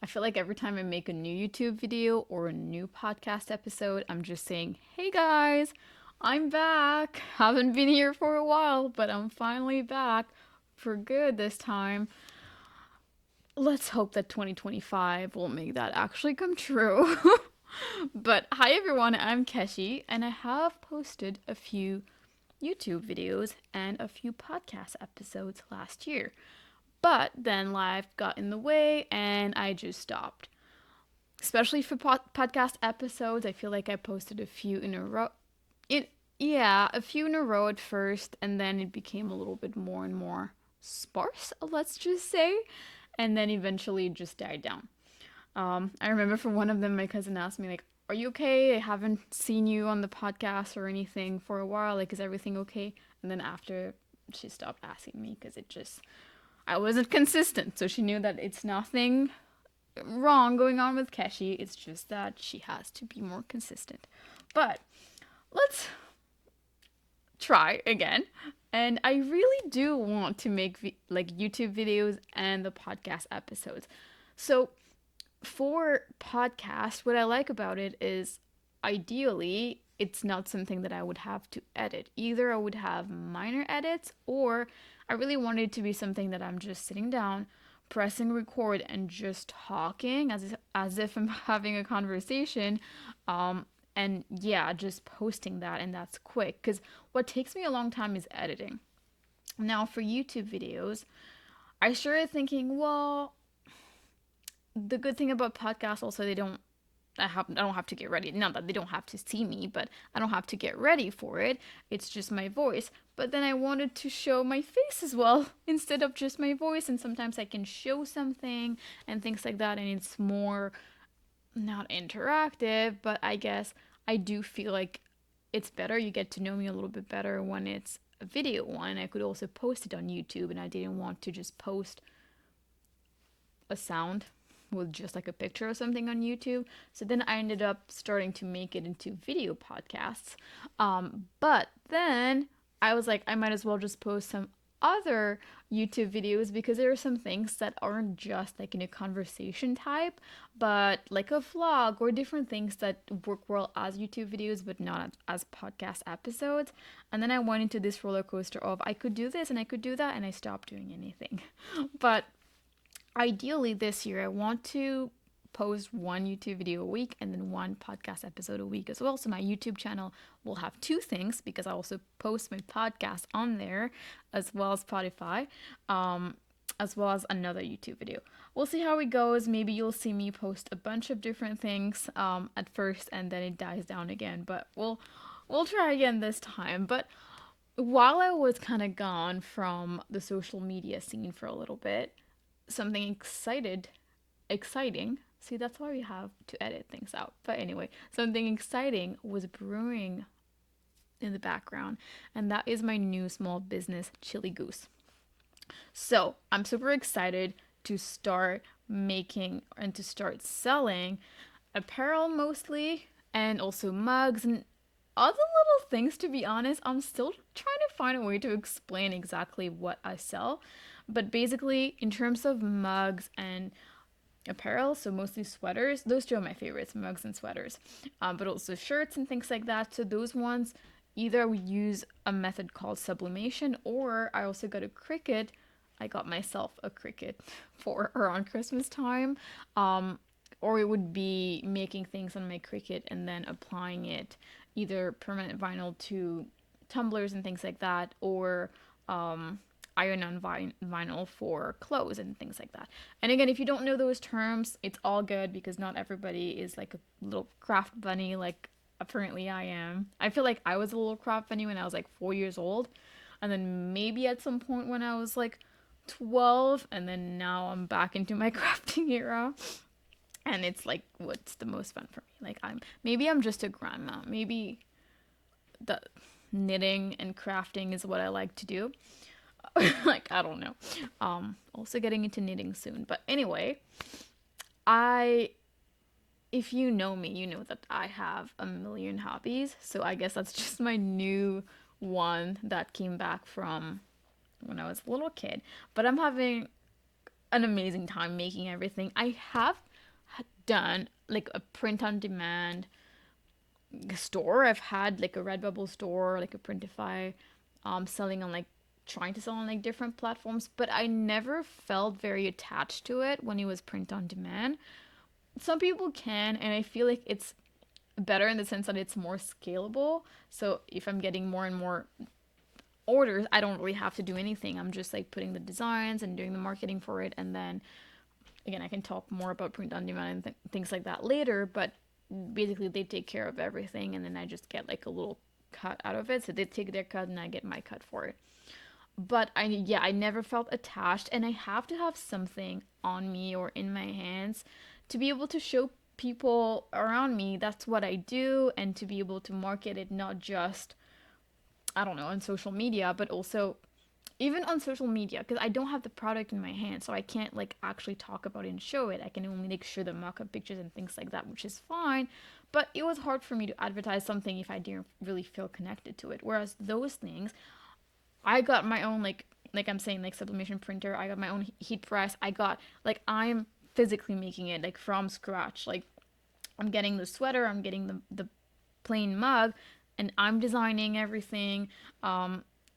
I feel like every time I make a new YouTube video or a new podcast episode, I'm just saying, hey guys, I'm back. Haven't been here for a while, but I'm finally back for good this time. Let's hope that 2025 will make that actually come true. But hi everyone, I'm Keshi, and I have posted a few YouTube videos and a few podcast episodes last year. But then life got in the way and I just stopped. Especially for podcast episodes, I feel like I posted a few in a row. It Yeah, a few in a row at first, and then it became a little bit more and more sparse, let's just say, and then eventually it just died down. I remember for one of them, my cousin asked me like, "Are you okay? I haven't seen you on the podcast or anything for a while. Like, is everything okay?" And then after, she stopped asking me because it just I wasn't consistent. So she knew that it's nothing wrong going on with Keshi. It's just that she has to be more consistent. But let's try again. And I really do want to make like YouTube videos and the podcast episodes. So for podcast, what I like about it is ideally it's not something that I would have to edit. Either I would have minor edits, or I really want it to be something that I'm just sitting down, pressing record, and just talking as if I'm having a conversation. And yeah, just posting that, and that's quick. Because what takes me a long time is editing. Now, for YouTube videos, I started thinking, well, the good thing about podcasts also I don't have to get ready. Not that they don't have to see me, but I don't have to get ready for it. It's just my voice. But then I wanted to show my face as well instead of just my voice. And sometimes I can show something and things like that. And it's more not interactive, but I guess I do feel like it's better. You get to know me a little bit better when it's a video one. I could also post it on YouTube, and I didn't want to just post a sound with just like a picture or something on YouTube. So then I ended up starting to make it into video podcasts. But then I was like, I might as well just post some other YouTube videos because there are some things that aren't just like in a conversation type, but like a vlog or different things that work well as YouTube videos, but not as podcast episodes. And then I went into this roller coaster of I could do this and I could do that, and I stopped doing anything. But ideally this year I want to post one YouTube video a week and then one podcast episode a week as well. So my YouTube channel will have two things because I also post my podcast on there as well as Spotify, as well as another YouTube video. We'll see how it goes. Maybe you'll see me post a bunch of different things at first and then it dies down again, but we'll try again this time. But while I was kind of gone from the social media scene for a little bit, something exciting. See, that's why we have to edit things out. But anyway, something exciting was brewing in the background, and that is my new small business, Chilly Goose. So I'm super excited to start making and to start selling apparel mostly, and also mugs and other little things. To be honest, I'm still trying to find a way to explain exactly what I sell. But basically, in terms of mugs and apparel, so mostly sweaters, those two are my favorites, mugs and sweaters, but also shirts and things like that. So those ones, either we use a method called sublimation, or I also got a Cricut. I got myself a Cricut for around Christmas time. Or it would be making things on my Cricut and then applying it, either permanent vinyl to tumblers and things like that, or iron on vinyl for clothes and things like that. And again, if you don't know those terms, it's all good because not everybody is like a little craft bunny like apparently I am. I feel like I was a little craft bunny when I was like 4 years old, and then maybe at some point when I was like 12, and then now I'm back into my crafting era. And it's like what's the most fun for me. Like I'm just a grandma. Maybe the knitting and crafting is what I like to do. Like I don't know. Also getting into knitting soon. But anyway, I if you know me, you know that I have a million hobbies. So I guess that's just my new one that came back from when I was a little kid. But I'm having an amazing time making everything. I have done like a print on demand store. I've had like a Redbubble store, like a Printify, selling on like trying to sell on like different platforms, but I never felt very attached to it when it was print on demand. Some people can, and I feel like it's better in the sense that it's more scalable. So if I'm getting more and more orders, I don't really have to do anything. I'm just like putting the designs and doing the marketing for it, and then again, I can talk more about print on demand and things like that later, but basically they take care of everything and then I just get like a little cut out of it. So they take their cut and I get my cut for it. But I never felt attached, and I have to have something on me or in my hands to be able to show people around me that's what I do, and to be able to market it not just, I don't know, on social media, but also even on social media, because I don't have the product in my hand, so I can't like actually talk about it and show it. I can only like show the mock-up pictures and things like that, which is fine. But it was hard for me to advertise something if I didn't really feel connected to it. Whereas those things, I got my own like I'm saying, like sublimation printer. I got my own heat press. I got like I'm physically making it like from scratch. Like I'm getting the sweater, I'm getting the plain mug, and I'm designing everything.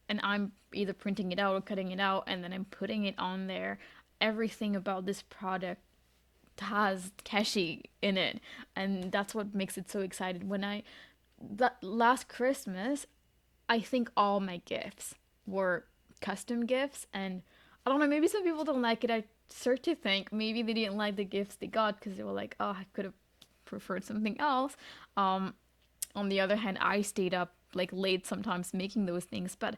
And I'm either printing it out or cutting it out, and then I'm putting it on there. Everything about this product has Keshi in it, and that's what makes it so excited. When I that last Christmas, I think all my gifts were custom gifts, and I don't know, maybe some people don't like it. I start to think maybe they didn't like the gifts they got because they were like, oh, I could have preferred something else. Um, on the other hand, I stayed up like late sometimes making those things, but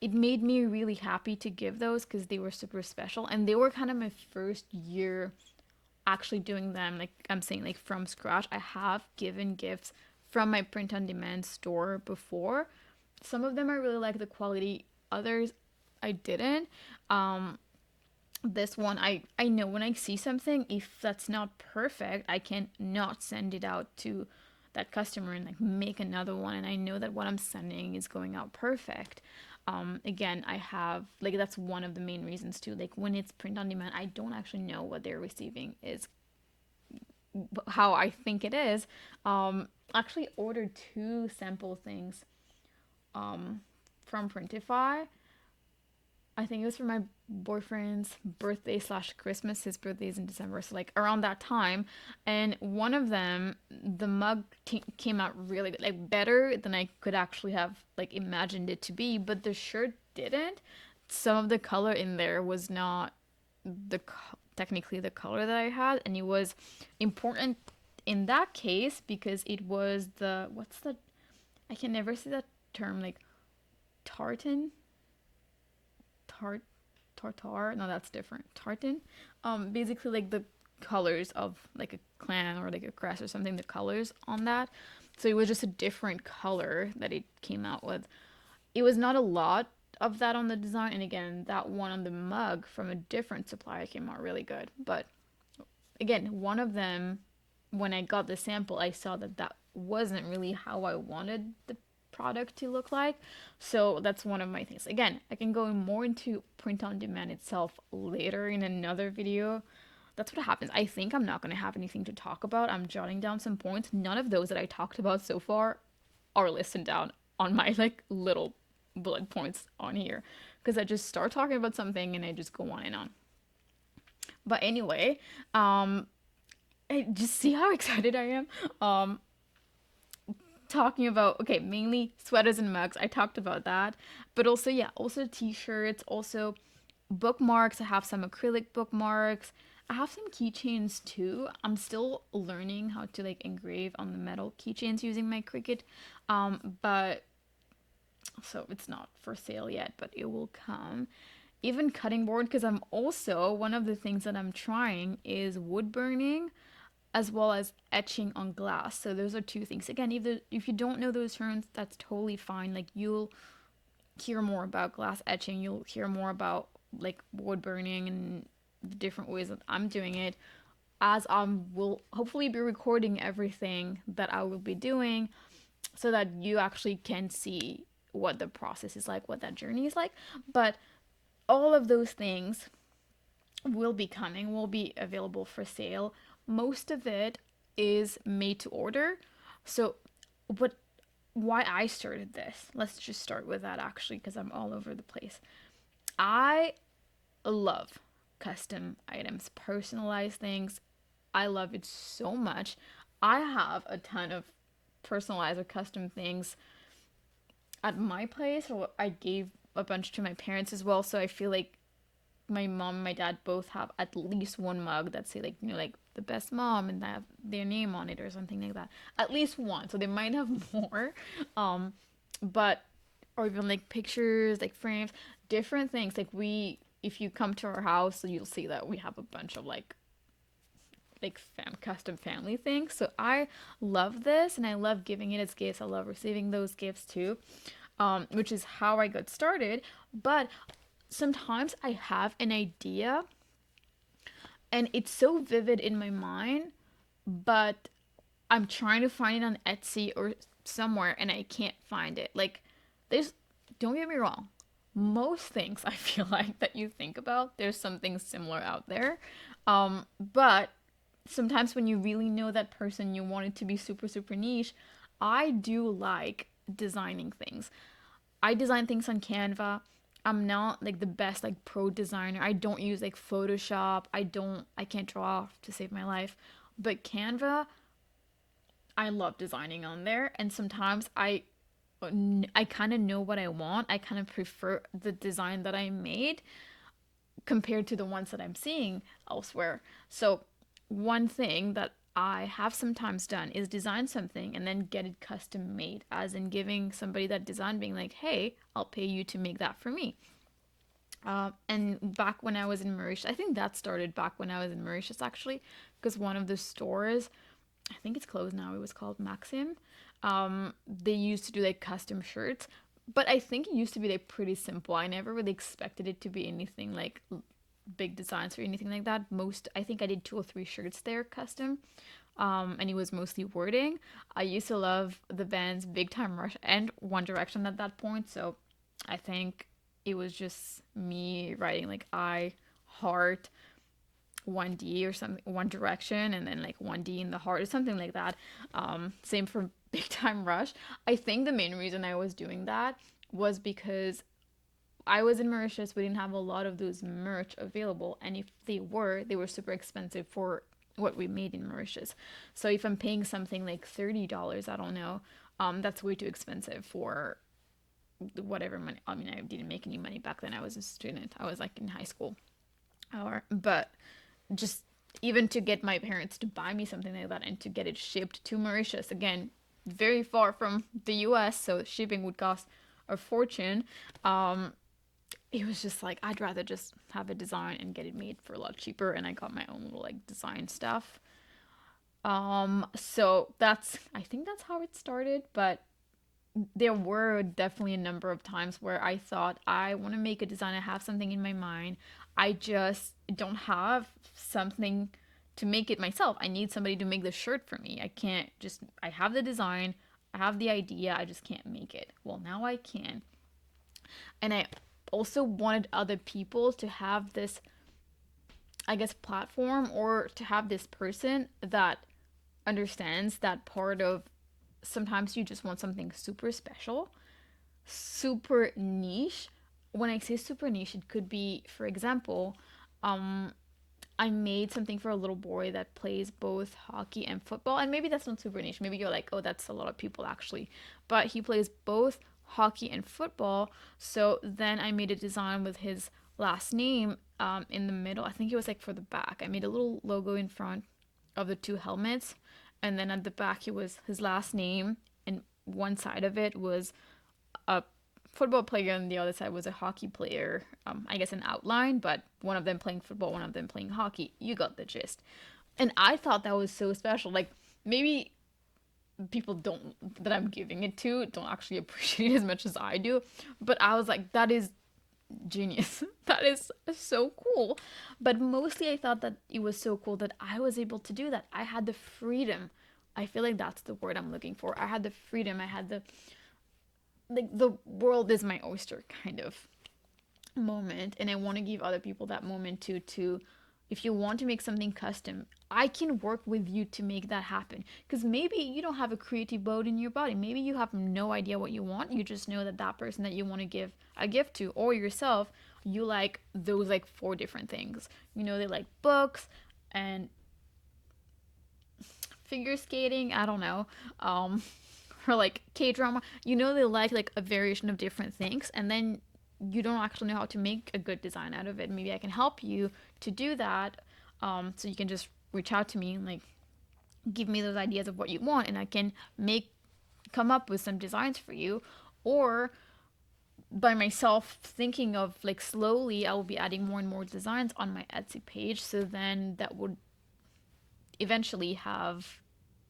it made me really happy to give those because they were super special, and they were kind of my first year actually doing them. Like I'm saying, like from scratch. I have given gifts from my print on demand store before. Some of them I really like the quality, others I didn't. Um, this one, I know when I see something, if that's not perfect, I can not send it out to that customer and like make another one, and I know that what I'm sending is going out perfect. Again, I have like that's one of the main reasons too. Like when it's print on demand, I don't actually know what they're receiving is how I think it is. Actually ordered two sample things um from Printify. I think it was for my boyfriend's birthday slash Christmas. His birthday is in December, so like around that time. And one of them, the mug came out really good, like better than I could actually have like imagined it to be. But the shirt didn't. Some of the color in there was not technically the color that I had, and it was important in that case because it was the what's the I can never say that term like tartan tart tartar no that's different tartan basically like the colors of like a clan or like a crest or something, the colors on that, so it was just a different color that it came out with. It was not a lot of that on the design, and again that one on the mug from a different supplier came out really good. But again, one of them, when I got the sample, I saw that that wasn't really how I wanted the product to look like. So that's one of my things. Again, I can go more into print on demand itself later in another video. That's what happens. I think I'm not going to have anything to talk about. I'm jotting down some points. None of those that I talked about so far are listed down on my like little bullet points on here because I just start talking about something and I just go on and on. But anyway, I just see how excited I am. Um, talking about okay, mainly sweaters and mugs. I talked about that, but also yeah, also t-shirts, also bookmarks. I have some acrylic bookmarks. I have some keychains too. I'm still learning how to like engrave on the metal keychains using my Cricut. But so it's not for sale yet, but it will come. Even cutting board, because I'm also one of the things that I'm trying is wood burning as well as etching on glass. So those are two things. Again, if you don't know those terms, that's totally fine. Like you'll hear more about glass etching, you'll hear more about like wood burning and the different ways that I'm doing it as I will hopefully be recording everything that I will be doing so that you actually can see what the process is like, what that journey is like. But all of those things will be coming, will be available for sale. Most of it is made to order. So, what why I started this? Let's just start with that actually, because I'm all over the place. I love custom items, personalized things. I love it so much. I have a ton of personalized or custom things at my place, or I gave a bunch to my parents as well. So I feel like my mom and my dad both have at least one mug that say like, like the best mom, and they have their name on it or something like that. At least one. So they might have more. Um, but or even like pictures, like frames, different things. Like we if you come to our house, you'll see that we have a bunch of like custom family things. So I love this and I love giving it as gifts. I love receiving those gifts too. Which is how I got started. But sometimes I have an idea and it's so vivid in my mind, but I'm trying to find it on Etsy or somewhere and I can't find it. Like, there's, don't get me wrong, most things I feel like that you think about, there's something similar out there. But sometimes when you really know that person, you want it to be super, super niche. I do like designing things. I design things on Canva. I'm not like the best like pro designer. I don't use like Photoshop. I can't draw to save my life. But Canva, I love designing on there, and sometimes I kind of know what I want. I kind of prefer the design that I made compared to the ones that I'm seeing elsewhere. So, one thing that I have sometimes done is design something and then get it custom made, as in giving somebody that design, being like, hey, I'll pay you to make that for me. And back when I was in Mauritius, I think that started back when I was in Mauritius actually, because one of the stores, I think it's closed now, it was called Maxim. They used to do like custom shirts, but I think it used to be like pretty simple. I never really expected it to be anything like big designs or anything like that. I think I did two or three shirts there custom. And it was mostly wording. I used to love the bands Big Time Rush and One Direction at that point, so I think it was just me writing like I heart 1D or something, One Direction, and then like 1D in the heart or something like that. Same for Big Time Rush. I think the main reason I was doing that was because I was in Mauritius. We didn't have a lot of those merch available, and if they were super expensive for what we made in Mauritius. So if I'm paying something like $30, I don't know, that's way too expensive for whatever money. I mean, I didn't make any money back then. I was a student. I was like in high school, but just even to get my parents to buy me something like that and to get it shipped to Mauritius, again, very far from the US, so shipping would cost a fortune. It was just like I'd rather just have a design and get it made for a lot cheaper, and I got my own little like design stuff. So I think that's how it started, but there were definitely a number of times where I thought I want to make a design, I have something in my mind. I just don't have something to make it myself. I need somebody to make the shirt for me. I have the design, I have the idea, I just can't make it. Well, now I can. And I also wanted other people to have this, I guess, platform, or to have this person that understands that part of sometimes you just want something super special, super niche. When I say super niche, it could be, for example, um, I made something for a little boy that plays both hockey and football. And maybe that's not super niche. Maybe you're like, oh, that's a lot of people actually. But he plays both hockey and football. So then I made a design with his last name in the middle. I think it was like for the back. I made a little logo in front of the two helmets. And then at the back, it was his last name. And one side of it was a football player, and the other side was a hockey player. I guess an outline, but one of them playing football, one of them playing hockey. You got the gist. And I thought that was so special. Like, maybe people don't that I'm giving it to don't actually appreciate it as much as I do, but I was like, that is genius. That is so cool. But mostly I thought that it was so cool that I was able to do that. I had the freedom. I feel like that's the word I'm looking for. I had the freedom. I had the, like, the world is my oyster kind of. moment, and I want to give other people that moment too. To if you want to make something custom, I can work with you to make that happen, because maybe you don't have a creative bone in your body, maybe you have no idea what you want, you just know that that person that you want to give a gift to, or yourself, you like those like four different things. You know, they like books and figure skating, I don't know, um or like K-drama. You know, they like a variation of different things, and then you don't actually know how to make a good design out of it. Maybe I can help you to do that. So you can just reach out to me and like give me those ideas of what you want, and I can make come up with some designs for you. Or by myself thinking of like slowly, I will be adding more and more designs on my Etsy page. So then that would eventually have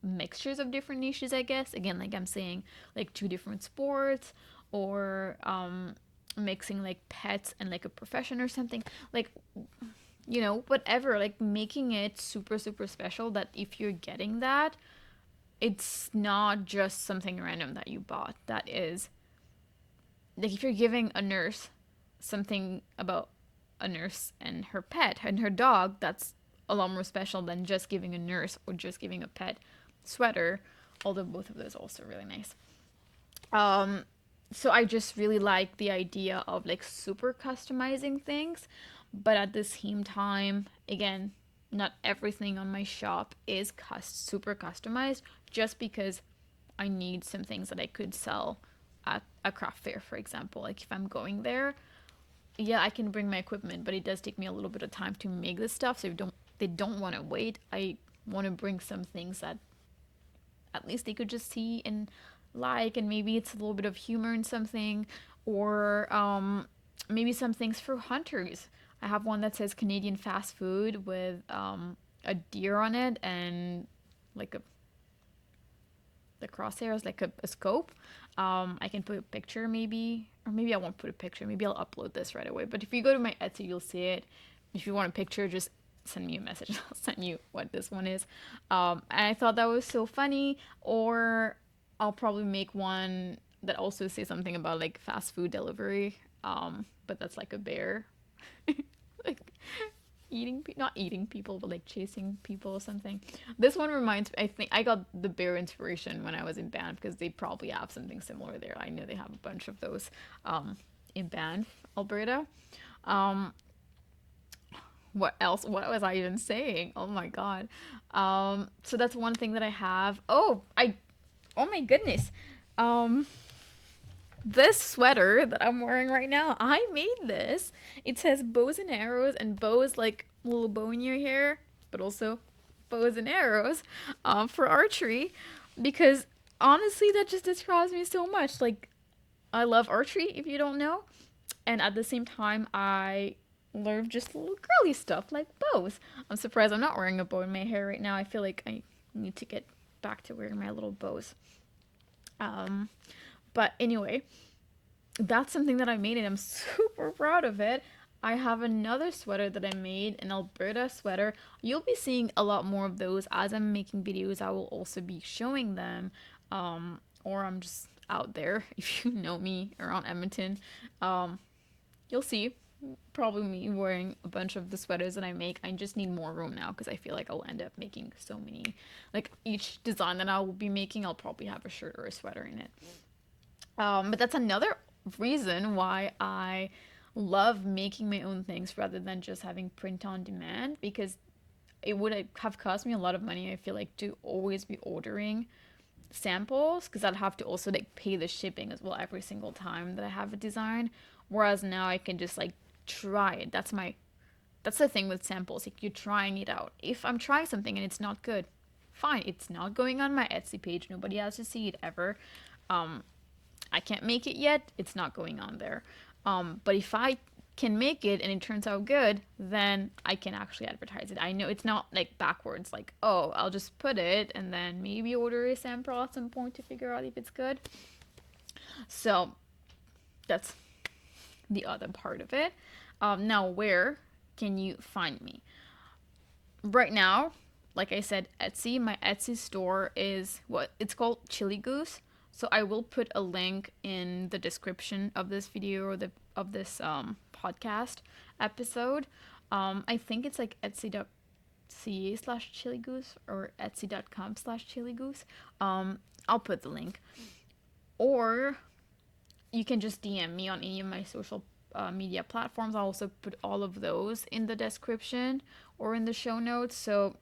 mixtures of different niches, I guess. Again, like I'm saying, like two different sports, or mixing like pets and like a profession or something. Like, you know, whatever, like making it super, super special that if you're getting that, it's not just something random that you bought. That is, like, if you're giving a nurse something about a nurse and her pet and her dog, that's a lot more special than just giving a nurse or just giving a pet sweater, although both of those are also really nice. Um, so I just really like the idea of like super customizing things, but at the same time, again, not everything on my shop is super customized, just because I need some things that I could sell at a craft fair, for example. Like if I'm going there, yeah, I can bring my equipment, but it does take me a little bit of time to make this stuff. So if they don't want to wait, I want to bring some things that at least they could just see and like, and maybe it's a little bit of humor in something, or maybe some things for hunters. I have one that says Canadian fast food with a deer on it, and like a the crosshairs, like a scope. I can put a picture maybe, or maybe I won't put a picture. Maybe I'll upload this right away. But if you go to my Etsy, you'll see it. If you want a picture, just send me a message. I'll send you what this one is. And I thought that was so funny. Or I'll probably make one that also says something about like fast food delivery. But that's like a bear. Like not eating people, but like chasing people or something. This one reminds me, I think I got the bear inspiration when I was in Banff, because they probably have something similar there. I know they have a bunch of those in Banff, Alberta. Um, what else? What was I even saying? Oh my god. So that's one thing that I have. Oh my goodness. Um, this sweater that I'm wearing right now, I made this. It says bows and arrows, and bows like a little bow in your hair, but also bows and arrows for archery, because honestly, that just describes me so much. Like, I love archery, if you don't know, and at the same time, I love just little girly stuff like bows. I'm surprised I'm not wearing a bow in my hair right now. I feel like I need to get back to wearing my little bows. Um, but anyway, that's something that I made, and I'm super proud of it. I have another sweater that I made, an Alberta sweater. You'll be seeing a lot more of those as I'm making videos. I will also be showing them, or I'm just out there. If you know me around Edmonton, you'll see probably me wearing a bunch of the sweaters that I make. I just need more room now, because I feel like I'll end up making so many. Like each design that I will be making, I'll probably have a shirt or a sweater in it. But that's another reason why I love making my own things rather than just having print on demand, because it would have cost me a lot of money, I feel like, to always be ordering samples, because I'd have to also like pay the shipping as well every single time that I have a design. Whereas now I can just like try it. That's the thing with samples. Like, you're trying it out. If I'm trying something and it's not good, fine. It's not going on my Etsy page. Nobody has to see it ever. I can't make it yet. It's not going on there. But if I can make it and it turns out good, then I can actually advertise it. I know it's not like backwards, like, oh, I'll just put it and then maybe order a sample at some point to figure out if it's good. So that's the other part of it. Now, where can you find me? Right now, like I said, Etsy. My Etsy store is what it's called, Chilly Goose. So I will put a link in the description of this video, or the of this podcast episode. I think it's like etsy.ca/Chilly Goose or etsy.com/Chilly Goose. I'll put the link. Or you can just DM me on any of my social media platforms. I'll also put all of those in the description or in the show notes. So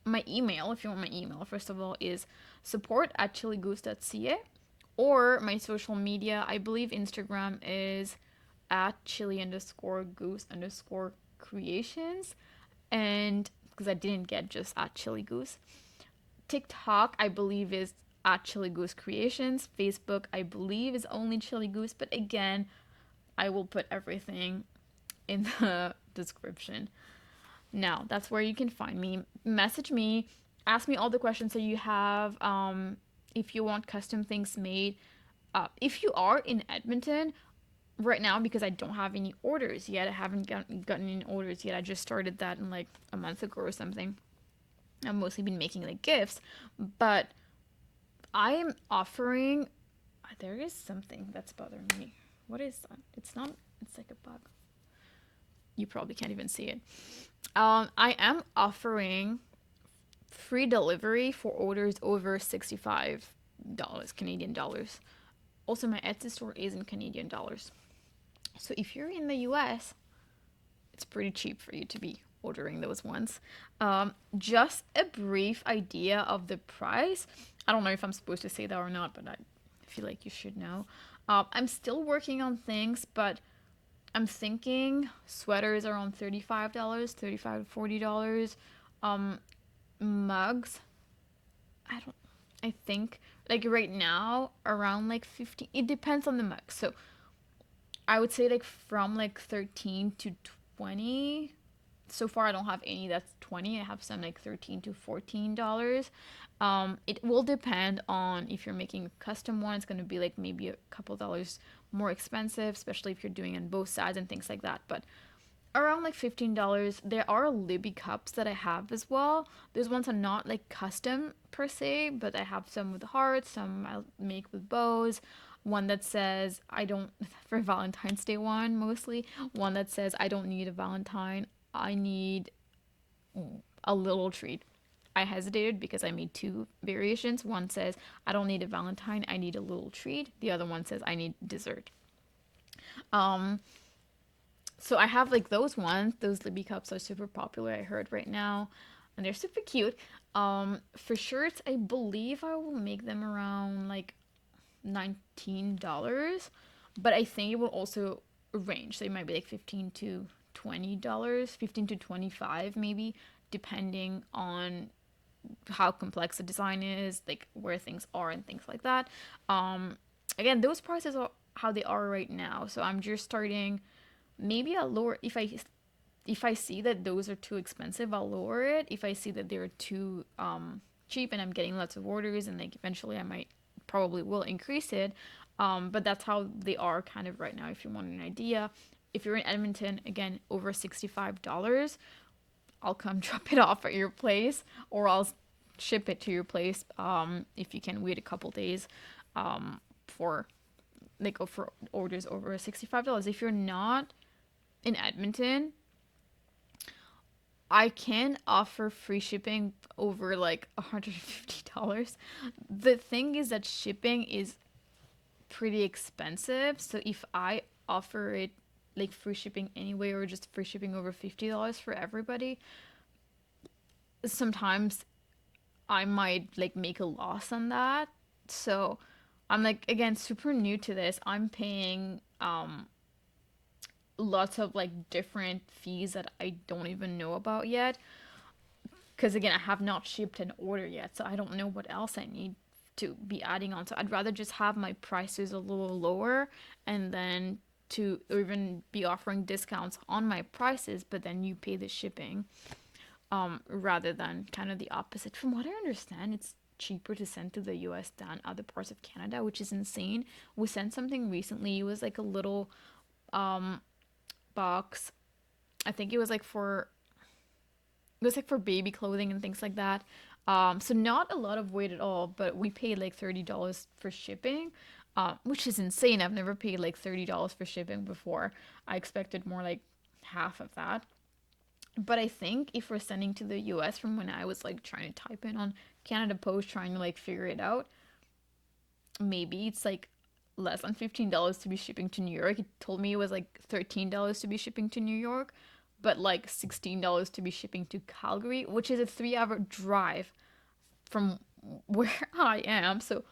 my email, if you want my email, first of all, is support@chillygoose.ca, or my social media, I believe Instagram is at chilly_goose_creations, and because I didn't get just at Chilly Goose. TikTok, I believe, is at Chilly Goose Creations. Facebook, I believe, is only Chilly Goose, but again, I will put everything in the description. Now, that's where you can find me. Message me, ask me all the questions that you have. If you want custom things made, if you are in Edmonton right now, because I don't have any orders yet, I haven't gotten any orders yet. I just started that in like a month ago or something. I've mostly been making like gifts, but I am offering. There is something that's bothering me. What is that? It's not. It's like a bug. You probably can't even see it. I am offering free delivery for orders over $65 Canadian dollars. Also, my Etsy store is in Canadian dollars. So if you're in the US, it's pretty cheap for you to be ordering those ones. Just a brief idea of the price. I don't know if I'm supposed to say that or not, but I feel like you should know. I'm still working on things, but I'm thinking sweaters are on $35, $35 to $40. Mugs, I think like right now around like 15. It depends on the mug. So I would say like from like 13 to 20. So far I don't have any that's 20. I have some like 13 to $14. It will depend on if you're making a custom one. It's going to be like maybe a couple dollars more expensive, especially if you're doing it on both sides and things like that. But around like $15. There are Libby cups that I have as well. Those ones are not like custom per se, but I have some with hearts, some I'll make with bows. One that says I don't for Valentine's Day one mostly. One that says I don't need a Valentine. I need a little treat. I hesitated because I made two variations. One says I don't need a Valentine, I need a little treat. The other one says I need dessert. Um so I have like those ones. Those Libby cups are super popular, I heard right now, and they're super cute. For shirts, I believe I will make them around like $19, but I think it will also range. So it might be like $15 to $20, 15 to 25 maybe, depending on how complex the design is, like where things are and things like that. Again, those prices are how they are right now. So I'm just starting. Maybe I'll lower if I see that those are too expensive, I'll lower it. If I see that they're too cheap and I'm getting lots of orders and like eventually I might probably will increase it. But that's how they are kind of right now. If you want an idea, if you're in Edmonton, again over $65, I'll come drop it off at your place, or I'll ship it to your place. If you can wait a couple days, for for orders over $65. If you're not in Edmonton, I can offer free shipping over like $150. The thing is that shipping is pretty expensive. So if I offer it like free shipping anyway, or just free shipping over $50 for everybody, sometimes I might like make a loss on that. So I'm like, again, super new to this. I'm paying lots of like different fees that I don't even know about yet. Because again, I have not shipped an order yet, so I don't know what else I need to be adding on. So I'd rather just have my prices a little lower, and then to even be offering discounts on my prices, but then you pay the shipping, rather than kind of the opposite. From what I understand, it's cheaper to send to the US than other parts of Canada, which is insane. We sent something recently. It was like a little box. I think it was like for baby clothing and things like that. So not a lot of weight at all, but we paid like $30 for shipping. which is insane. I've never paid like $30 for shipping before. I expected more like half of that. But I think if we're sending to the US, from when I was like trying to type in on Canada Post trying to like figure it out, maybe it's like less than $15 to be shipping to New York. It told me it was like $13 to be shipping to New York, but like $16 to be shipping to Calgary, which is a 3 hour drive from where I am. So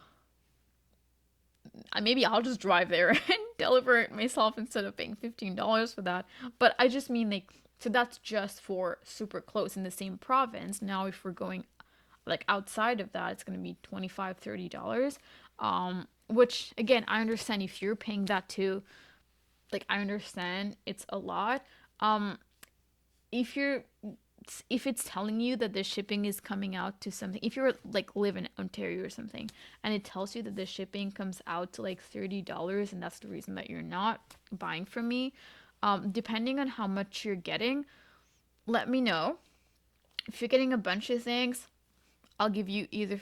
maybe I'll just drive there and deliver it myself instead of paying $15 for that. But I just mean like, so that's just for super close in the same province. Now if we're going like outside of that, it's going to be $25-$30. Which again, I understand if you're paying that too. Like I understand it's a lot. Um if you're if it's telling you that the shipping is coming out to something, if you're like live in Ontario or something, and it tells you that the shipping comes out to like $30, and that's the reason that you're not buying from me, depending on how much you're getting, let me know. If you're getting a bunch of things, I'll give you either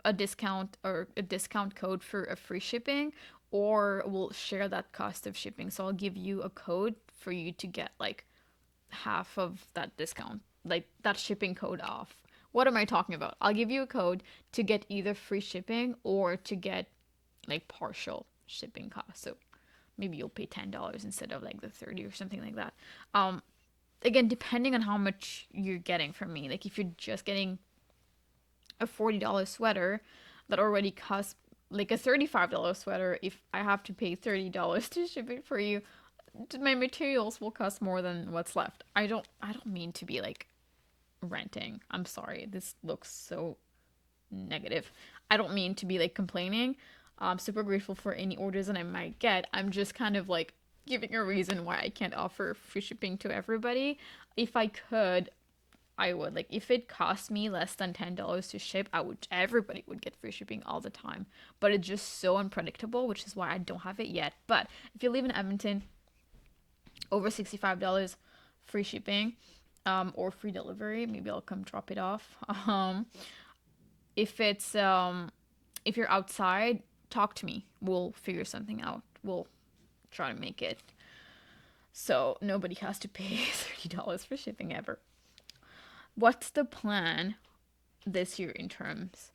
a discount or a discount code for a free shipping, or we'll share that cost of shipping. So I'll give you a code for you to get like half of that discount, like that shipping code off. What am I talking about? I'll give you a code to get either free shipping or to get like partial shipping cost. So maybe you'll pay $10 instead of like the 30 or something like that. Again, depending on how much you're getting from me. Like if you're just getting a $40 sweater that already costs like a $35 sweater, if I have to pay $30 to ship it for you, my materials will cost more than what's left. I don't mean to be like renting. I'm sorry. This looks so negative. I don't mean to be like complaining. I'm super grateful for any orders that I might get. I'm just kind of like giving a reason why I can't offer free shipping to everybody. If I could, I would. Like if it cost me less than $10 to ship, I would everybody would get free shipping all the time. But it's just so unpredictable, which is why I don't have it yet. But if you live in Edmonton, over $65 free shipping, or free delivery. Maybe I'll come drop it off. If it's if you're outside, talk to me. We'll figure something out. We'll try to make it so nobody has to pay $30 for shipping ever. What's the plan this year in terms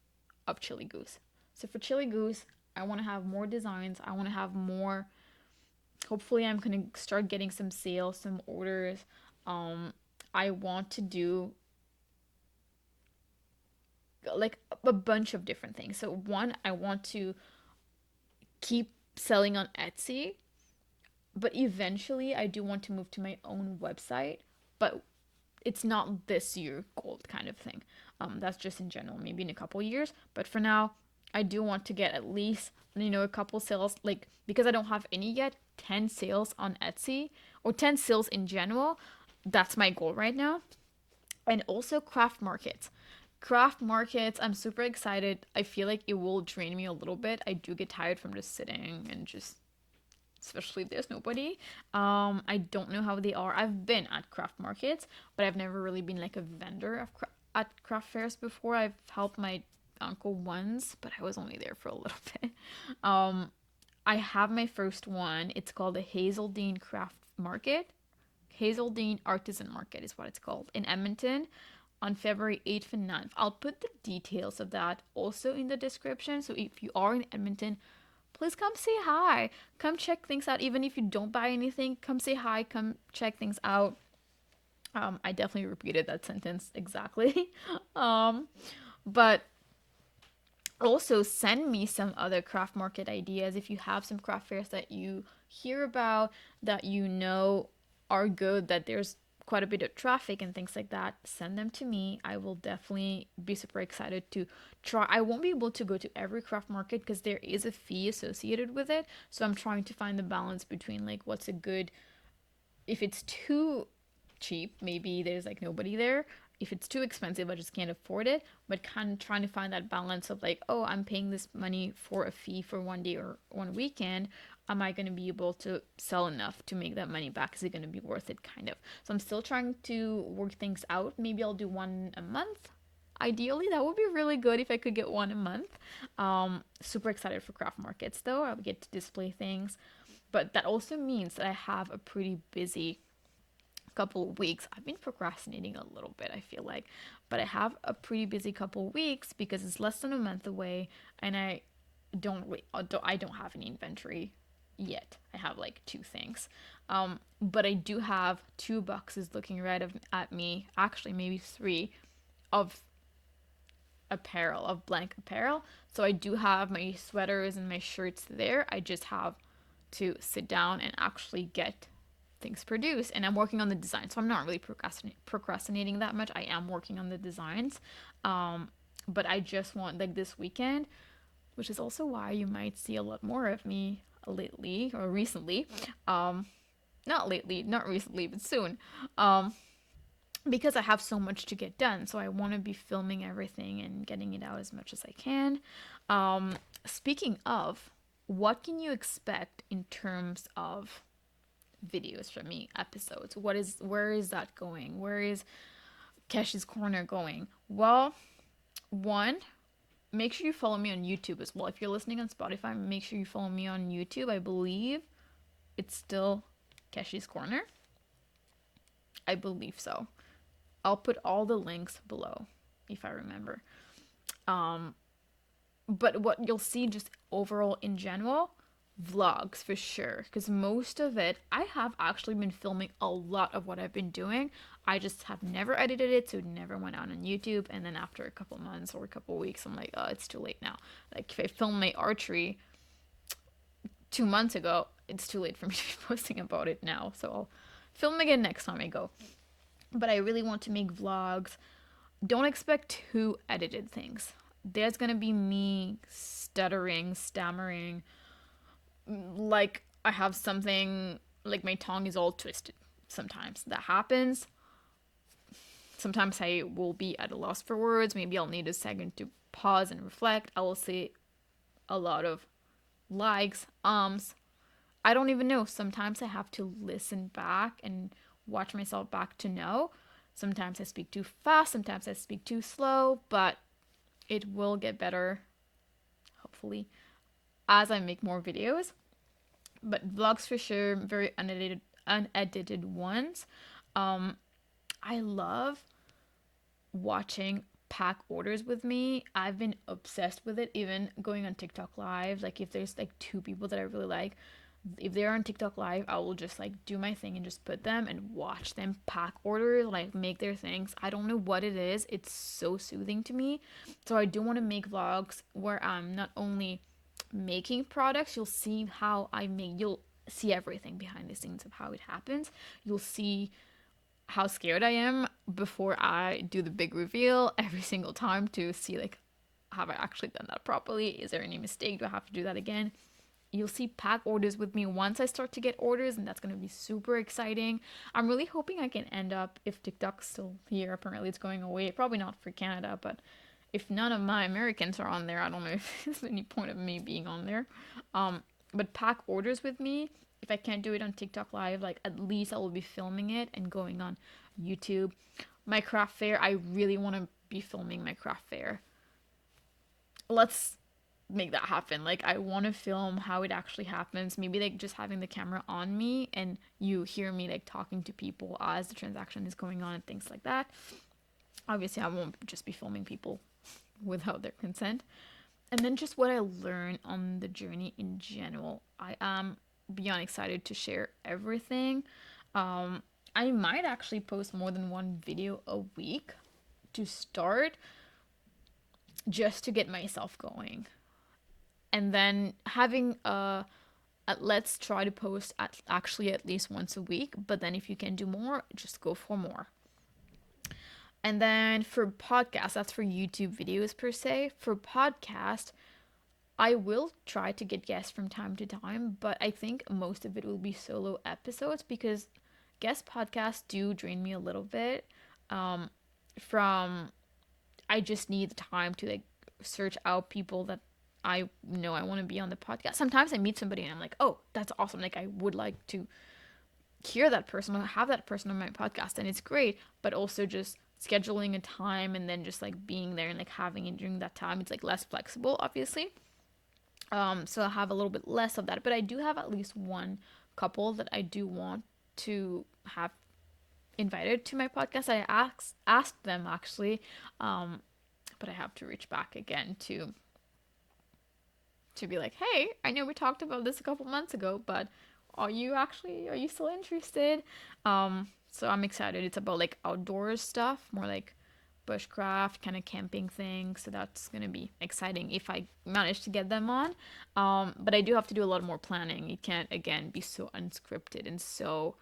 of Chilly Goose? So for Chilly Goose, I want to have more designs. I want to have more. Hopefully, I'm gonna start getting some sales, some orders. I want to do like a bunch of different things. So one, I want to keep selling on Etsy, but eventually I do want to move to my own website, but it's not this year goal kind of thing. That's just in general, maybe in a couple years. But for now, I do want to get at least, a couple sales, like because I don't have any yet, 10 sales on Etsy or 10 sales in general. That's my goal right now. And also craft markets. Craft markets, I'm super excited. I feel like it will drain me a little bit. I do get tired from just sitting and just, especially if there's nobody. I don't know how they are. I've been at craft markets, but I've never really been like a vendor at craft fairs before. I've helped my uncle once, but I was only there for a little bit. I have my first one. It's called the Hazeldean Craft Market. Hazeldean Artisan Market is what it's called in Edmonton on February 8th and 9th. I'll put the details of that also in the description. So if you are in Edmonton, please come say hi. Come check things out. Even if you don't buy anything, come say hi. Come check things out. I definitely repeated that sentence exactly. But also send me some other craft market ideas if you have some craft fairs that you hear about, that are good, that there's quite a bit of traffic and things like that. Send them to me. I will definitely be super excited to try. I won't be able to go to every craft market because there is a fee associated with it, so I'm trying to find the balance between like what's a good. If it's too cheap, maybe there's like nobody there. If it's too expensive, I just can't afford it. But kind of trying to find that balance of like, oh, I'm paying this money for a fee for one day or one weekend. Am I going to be able to sell enough to make that money back? Is it going to be worth it, kind of? So I'm still trying to work things out. Maybe I'll do one a month. Ideally, that would be really good if I could get one a month. Super excited for craft markets though. I would get to display things. But that also means that I have a pretty busy couple of weeks. I've been procrastinating a little bit, I feel like, but I have a pretty busy couple of weeks because it's less than a month away, and I don't have any inventory yet. I have like two things, but I do have two boxes looking at me. Actually, maybe three of apparel, of blank apparel. So I do have my sweaters and my shirts there. I just have to sit down and actually get things produced, and I'm working on the design, so I'm not really procrastinating that much. I am working on the designs, but I just want, like, this weekend, which is also why you might see a lot more of me lately or recently, not lately, not recently, but soon, because I have so much to get done. So I want to be filming everything and getting it out as much as I can. Speaking of, what can you expect in terms of videos from me, episodes? Where is that going? Where is Keshi's Corner going? Well, one, make sure you follow me on YouTube as well. If you're listening on Spotify, make sure you follow me on YouTube. I believe it's still Keshi's Corner. I believe so. I'll put all the links below if I remember. But what you'll see just overall in general, vlogs for sure, because most of it I have actually been filming a lot of what I've been doing. I just have never edited it, so it never went out on YouTube. And then after a couple months or a couple weeks, I'm like, oh, it's too late now. Like if I filmed my archery 2 months ago, it's too late for me to be posting about it now. So I'll film again next time I go. But I really want to make vlogs. Don't expect too edited things. There's gonna be me stuttering, stammering, like I have something, like my tongue is all twisted. Sometimes that happens. Sometimes I will be at a loss for words. Maybe I'll need a second to pause and reflect. I will say a lot of likes, I don't even know. Sometimes I have to listen back and watch myself back to know. Sometimes I speak too fast, sometimes I speak too slow, but it will get better, hopefully, as I make more videos. But vlogs for sure, very unedited ones. I love watching pack orders with me. I've been obsessed with it, even going on TikTok live. Like if there's like two people that I really like, if they're on TikTok live, I will just like do my thing and just put them and watch them pack orders, like make their things. I don't know what it is. It's so soothing to me. So I do want to make vlogs where I'm not only making products, you'll see how I make, you'll see everything behind the scenes of how it happens. You'll see how scared I am before I do the big reveal every single time to see like, have I actually done that properly? Is there any mistake? Do I have to do that again? You'll see pack orders with me once I start to get orders, and that's going to be super exciting. I'm really hoping I can end up, if TikTok's still here, apparently it's going away, probably not for Canada, but if none of my Americans are on there, I don't know if there's any point of me being on there. But pack orders with me, if I can't do it on TikTok live, like at least I will be filming it and going on YouTube. My craft fair, I really want to be filming my craft fair. Let's make that happen. Like I want to film how it actually happens, maybe like just having the camera on me and you hear me like talking to people as the transaction is going on and things like that. Obviously I won't just be filming people without their consent. And then just what I learned on the journey in general. I am beyond excited to share everything. I might actually post more than one video a week to start, just to get myself going. And then having let's try to post at least once a week, but then if you can do more, just go for more. And then for podcasts, that's for YouTube videos per se. For podcast, I will try to get guests from time to time, but I think most of it will be solo episodes because guest podcasts do drain me a little bit. From I just need the time to like search out people that I know I want to be on the podcast. Sometimes I meet somebody and I'm like, oh, that's awesome. Like I would like to hear that person or have that person on my podcast, and it's great. But also just scheduling a time and then just like being there and like having it during that time, it's like less flexible, obviously. So I have a little bit less of that, but I do have at least one couple that I do want to have invited to my podcast. I asked them actually, but I have to reach back again to be like, hey, I know we talked about this a couple months ago, but are you still interested? So I'm excited. It's about like outdoors stuff, more like bushcraft kind of camping thing. So that's gonna be exciting if I manage to get them on. But I do have to do a lot more planning. It can't again be so unscripted and so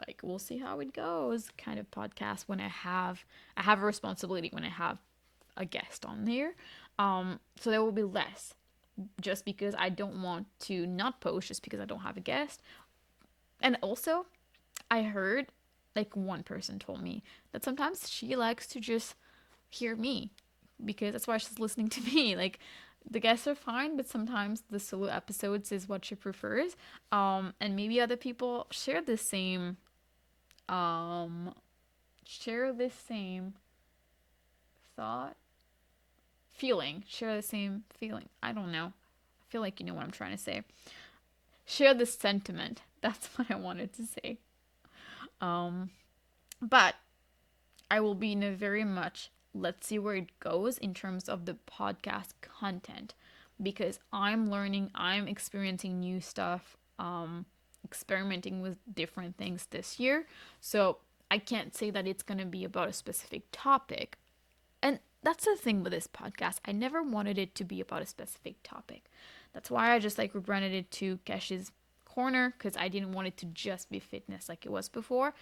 like we'll see how it goes kind of podcast when I have a responsibility when I have a guest on there. So there will be less just because I don't want to not post just because I don't have a guest. And also, I heard like one person told me that sometimes she likes to just hear me because that's why she's listening to me. Like the guests are fine, but sometimes the solo episodes is what she prefers. And maybe other people um share this same thought, share the same feeling. I don't know. I feel like you know what I'm trying to say. Share this sentiment. That's what I wanted to say. Um, but I will be in a very much let's see where it goes in terms of the podcast content because I'm learning, I'm experiencing new stuff, experimenting with different things this year. So I can't say that it's going to be about a specific topic. And that's the thing with this podcast. I never wanted it to be about a specific topic. That's why I just like rebranded it to Kesh's Corner because I didn't want it to just be fitness like it was before.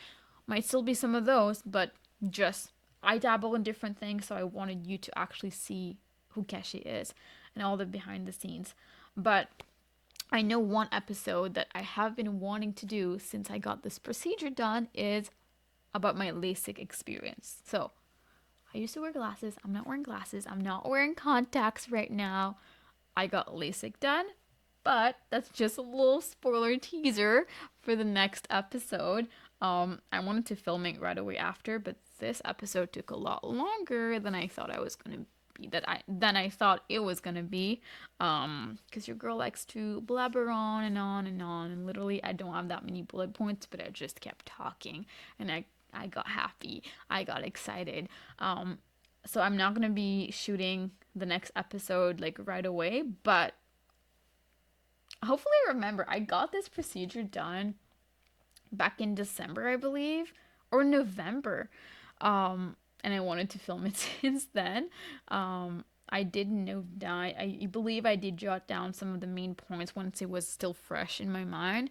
Might still be some of those, but just I dabble in different things, so I wanted you to actually see who Keshi is and all the behind the scenes. But I know one episode that I have been wanting to do since I got this procedure done is about my LASIK experience. So I used to wear glasses. I'm not wearing glasses. I'm not wearing contacts right now. I got LASIK done, but that's just a little spoiler teaser for the next episode. I wanted to film it right away after, but this episode took a lot longer than I thought I was gonna be. Than I thought it was gonna be. Because your girl likes to blabber on and on and on, and literally I don't have that many bullet points, but I just kept talking, and I got happy. I got excited. So I'm not gonna be shooting the next episode like right away, but hopefully remember I got this procedure done back in December, I believe, or November. And I wanted to film it since then. I did note down, I believe I did jot down some of the main points once it was still fresh in my mind.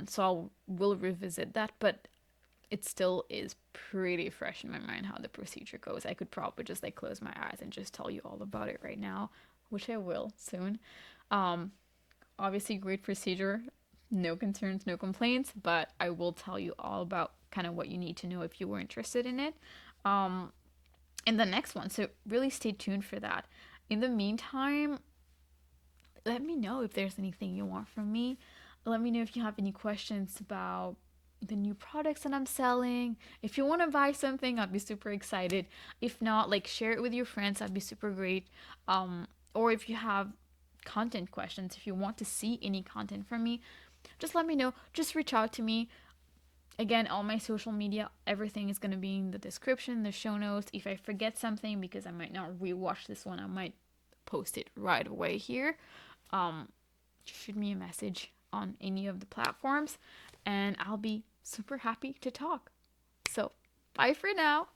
So will revisit that, but it still is pretty fresh in my mind how the procedure goes. I could probably just like close my eyes and just tell you all about it right now, which I will soon. Um, Obviously, great procedure, no concerns, no complaints, but I will tell you all about kind of what you need to know if you were interested in it. Um, in the next one, so really stay tuned for that. In the meantime, let me know if there's anything you want from me. Let me know if you have any questions about the new products that I'm selling. If you want to buy something, I'd be super excited. If not, like share it with your friends, that'd be super great. Or if you have content questions, if you want to see any content from me, just let me know. Just reach out to me. Again, all my social media, everything is going to be in the description, the show notes. If I forget something, because I might not rewatch this one, I might post it right away here. Shoot me a message on any of the platforms, and I'll be super happy to talk. So, bye for now.